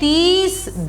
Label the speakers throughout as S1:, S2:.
S1: 30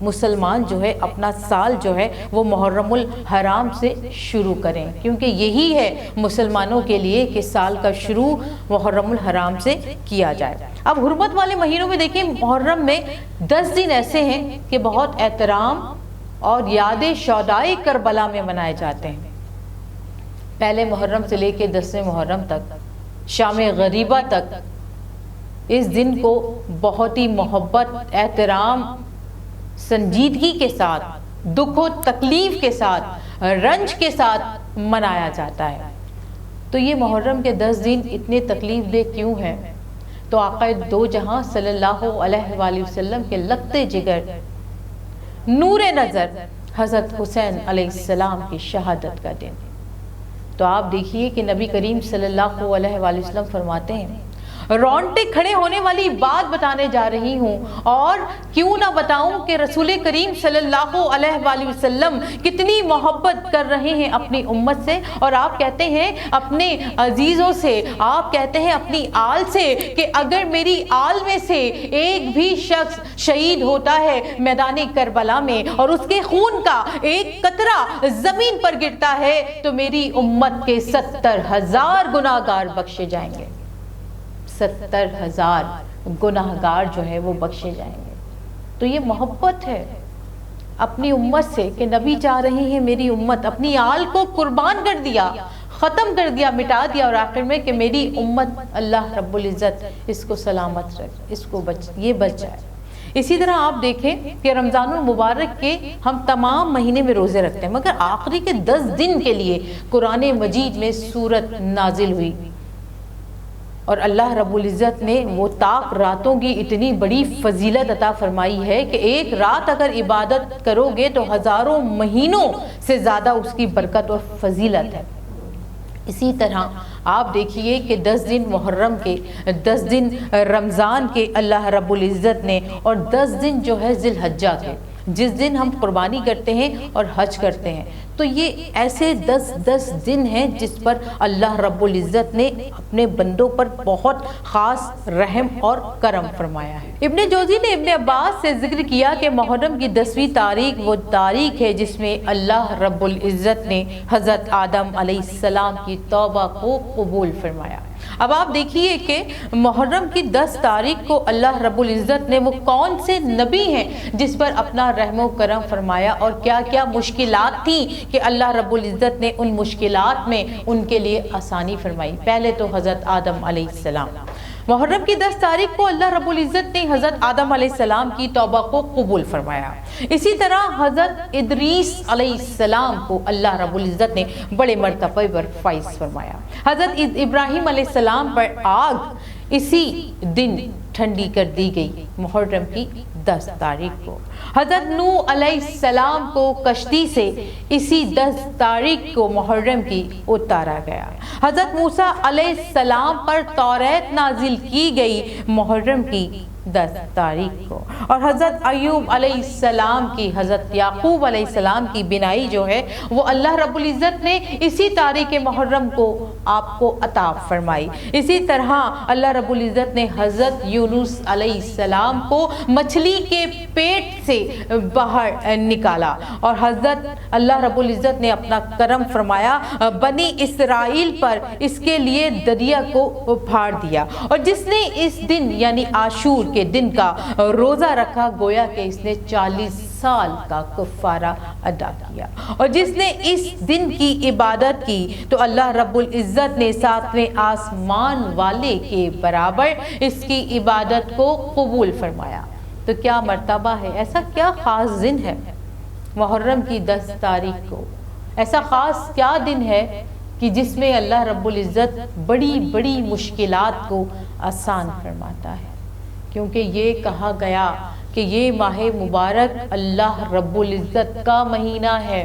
S1: مسلمان جو ہے اپنا سال جو ہے وہ محرم الحرام سے شروع کریں، کیونکہ یہی ہے مسلمانوں کے لیے کہ سال کا شروع محرم الحرام سے کیا جائے۔ اب حرمت والے مہینوں میں دیکھیں، محرم میں 10 دن ایسے ہیں کہ بہت احترام اور یاد شہدائے کربلا میں منائے جاتے ہیں۔ پہلے محرم سے لے کے 10ویں محرم تک، شام غریبہ تک اس دن کو بہت ہی محبت، احترام، سنجیدگی کے ساتھ، دکھ و تکلیف کے ساتھ، رنج کے ساتھ منایا جاتا ہے۔ تو یہ محرم کے 10 دن اتنے تکلیف دہ کیوں ہیں؟ تو آقا دو جہاں صلی اللہ علیہ وآلہ وسلم کے لگتے جگر، نور نظر حضرت حسین علیہ السلام کی شہادت کا دن۔ تو آپ دیکھیے کہ نبی کریم صلی اللہ علیہ وآلہ وسلم فرماتے ہیں، رونگٹے کھڑے ہونے والی بات بتانے جا رہی ہوں، اور کیوں نہ بتاؤں کہ رسول کریم صلی اللہ علیہ وآلہ وسلم کتنی محبت کر رہے ہیں اپنی امت سے، اور آپ کہتے ہیں اپنے عزیزوں سے، آپ کہتے ہیں اپنی آل سے کہ اگر میری آل میں سے ایک بھی شخص شہید ہوتا ہے میدان کربلا میں اور اس کے خون کا ایک قطرہ زمین پر گرتا ہے تو میری امت کے 70,000 گناہگار بخشے جائیں گے۔ 70,000 گناہگار جو ہے وہ بخشے جائیں گے۔ تو یہ محبت ہے اپنی امت سے کہ نبی چاہ رہے ہیں میری امت اپنی آل کو قربان کر دیا، ختم کر دیا، مٹا دیا، اور آخر میں کہ میری امت اللہ رب العزت اس کو سلامت رکھ، اس کو یہ بچ جائے۔ اسی طرح آپ دیکھیں کہ رمضان المبارک کے ہم تمام مہینے میں روزے رکھتے ہیں، مگر آخری کے 10 دن کے لیے قرآن مجید میں سورت نازل ہوئی، اور اللہ رب العزت نے وہ طاق راتوں کی اتنی بڑی فضیلت عطا فرمائی ہے کہ ایک رات اگر عبادت کرو گے تو ہزاروں مہینوں سے زیادہ اس کی برکت اور فضیلت ہے۔ اسی طرح آپ دیکھیے کہ 10 دن محرم کے، 10 دن رمضان کے اللہ رب العزت نے، اور 10 دن جو ہے ذی الحجہ کے، جس دن ہم قربانی کرتے ہیں اور حج کرتے ہیں، تو یہ ایسے 10 دن ہیں جس پر اللہ رب العزت نے اپنے بندوں پر بہت خاص رحم اور کرم فرمایا ہے۔ ابن جوزی نے ابن عباس سے ذکر کیا کہ محرم کی 10ویں تاریخ وہ تاریخ ہے جس میں اللہ رب العزت نے حضرت آدم علیہ السلام کی توبہ کو قبول فرمایا۔ اب آپ دیکھیے کہ محرم کی 10 تاریخ کو اللہ رب العزت نے وہ کون سے نبی ہیں جس پر اپنا رحم و کرم فرمایا، اور کیا کیا مشکلات تھیں کہ اللہ رب العزت نے ان مشکلات میں ان کے لیے آسانی فرمائی۔ پہلے تو حضرت آدم علیہ السلام، محرم کی 10 تاریخ کو اللہ رب العزت نے حضرت آدم علیہ السلام کی توبہ کو قبول فرمایا۔ اسی طرح حضرت ادریس علیہ السلام کو اللہ رب العزت نے بڑے مرتبے پر فائز فرمایا۔ حضرت ابراہیم علیہ السلام پر آگ اسی دن ٹھنڈی کر دی گئی محرم کی 10 تاریخ کو۔ حضرت نوح علیہ السلام کو کشتی سے اسی 10 تاریخ کو محرم کی اتارا گیا۔ حضرت موسیٰ علیہ السلام پر توریت نازل کی گئی محرم کی 10 تاریخ کو، اور حضرت ایوب علیہ السلام کی، حضرت یعقوب علیہ السلام کی بینائی جو ہے وہ اللہ رب العزت نے اسی تاریخ محرم کو آپ کو عطا فرمائی۔ اسی طرح اللہ رب العزت نے حضرت یونس علیہ السلام کو مچھلی کے پیٹ سے باہر نکالا، اور حضرت اللہ رب العزت نے اپنا کرم فرمایا بنی اسرائیل پر، اس کے لیے دریا کو پھاڑ دیا، اور جس نے اس دن یعنی عاشور کے دن کا روزہ رکھا گویا کہ اس نے 40 سال کا کفارہ ادا کیا، اور جس نے اس دن کی عبادت کی تو اللہ رب العزت نے 7ویں آسمان والے کے برابر اس کی عبادت کو قبول فرمایا۔ تو کیا مرتبہ ہے، ایسا کیا خاص دن ہے محرم کی 10 تاریخ کو، ایسا خاص کیا دن ہے کہ جس میں اللہ رب العزت بڑی بڑی مشکلات کو آسان فرماتا ہے، کیونکہ یہ کہا گیا کہ یہ ماہ مبارک اللہ رب العزت کا مہینہ ہے۔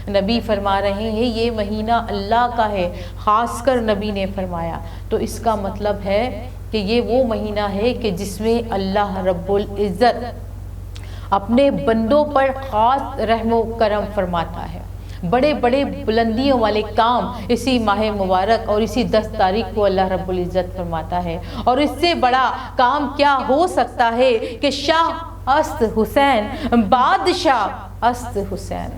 S1: نبی فرما رہے ہیں یہ مہینہ اللہ کا ہے، خاص کر نبی نے فرمایا، تو اس کا مطلب ہے کہ یہ وہ مہینہ ہے کہ جس میں اللہ رب العزت اپنے بندوں پر خاص رحم و کرم فرماتا ہے۔ بڑے بڑے بلندیوں والے کام اسی ماہ مبارک اور اسی 10 تاریخ کو اللہ رب العزت فرماتا ہے، اور اس سے بڑا کام کیا ہو سکتا ہے کہ شاہ است حسین، بادشاہ است حسین،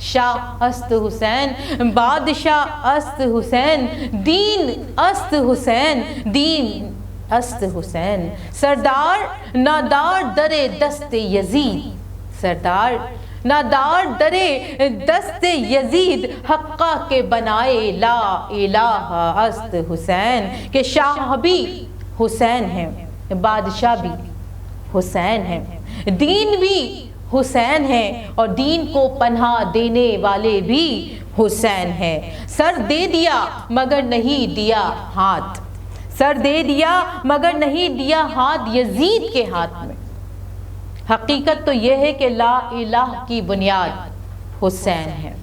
S1: شاہ است حسین، بادشاہ است حسین، دین است حسین، دین است حسین، سردار نادار در دست یزید، سردار نادار در دست یزید، حقہ کے بنائے لا الہ است حسین، کہ شاہ بھی حسین ہیں، بادشاہ بھی حسین ہیں، دین بھی حسین ہیں، اور دین کو پناہ دینے والے بھی حسین ہیں۔ سر دے دیا مگر نہیں دیا ہاتھ، سر دے دیا مگر نہیں دیا ہاتھ یزید کے ہاتھ میں۔ حقیقت تو یہ ہے کہ لا الہ کی بنیاد حسین ہے،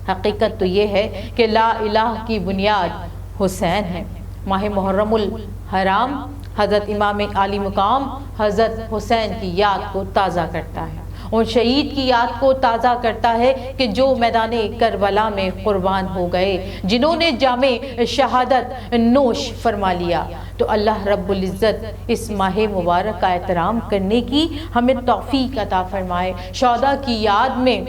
S1: حقیقت تو یہ ہے کہ لا الہ کی بنیاد حسین ہے۔ ماہ محرم الحرام حضرت امام عالی مقام حضرت حسین کی یاد کو تازہ کرتا ہے، ان شہید کی یاد کو تازہ کرتا ہے کہ جو میدان کربلا میں قربان ہو گئے، جنہوں نے جام شہادت نوش فرما لیا۔ تو اللہ رب العزت اس ماہ مبارک کا احترام کرنے کی ہمیں توفیق عطا فرمائے، شہداء کی یاد میں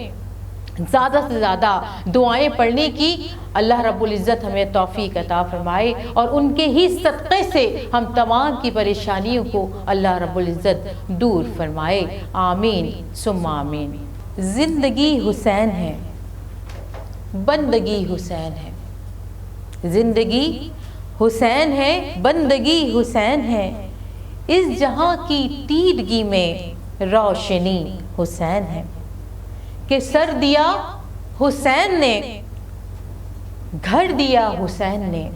S1: زیادہ سے زیادہ دعائیں پڑھنے کی اللہ رب العزت ہمیں توفیق عطا فرمائے، اور ان کے ہی صدقے سے ہم تمام کی پریشانیوں کو اللہ رب العزت دور فرمائے، آمین ثم آمین۔ زندگی حسین ہے، بندگی حسین ہے، زندگی حسین ہے، بندگی حسین ہے، اس جہاں کی تیرگی میں روشنی حسین ہے، کہ سر دیا حسین نے، گھر دیا حسین نے،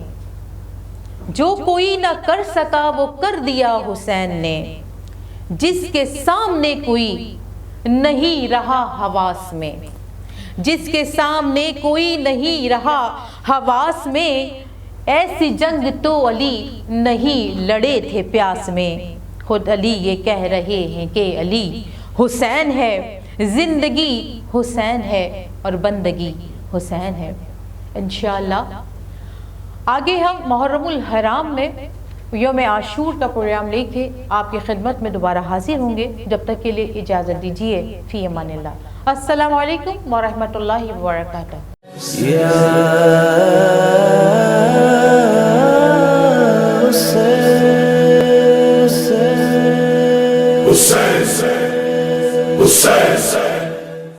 S1: جو کوئی نہ کر سکا وہ کر دیا حسین نے، جس کے سامنے کوئی نہیں رہا حواس میں، جس کے سامنے کوئی نہیں رہا حواس میں، ایسی جنگ تو علی نہیں لڑے تھے پیاس میں، خود علی یہ کہہ رہے ہیں کہ علی حسین ہے، زندگی حسین ہے اور بندگی حسین ہے۔ انشاءاللہ آگے ہم محرم الحرام میں یوم عاشور کا پروگرام لے کے آپ کی خدمت میں دوبارہ حاضر ہوں گے، جب تک کے لیے اجازت دیجیے، فی امان اللہ۔ السلام علیکم ورحمۃ اللہ وبرکاتہ۔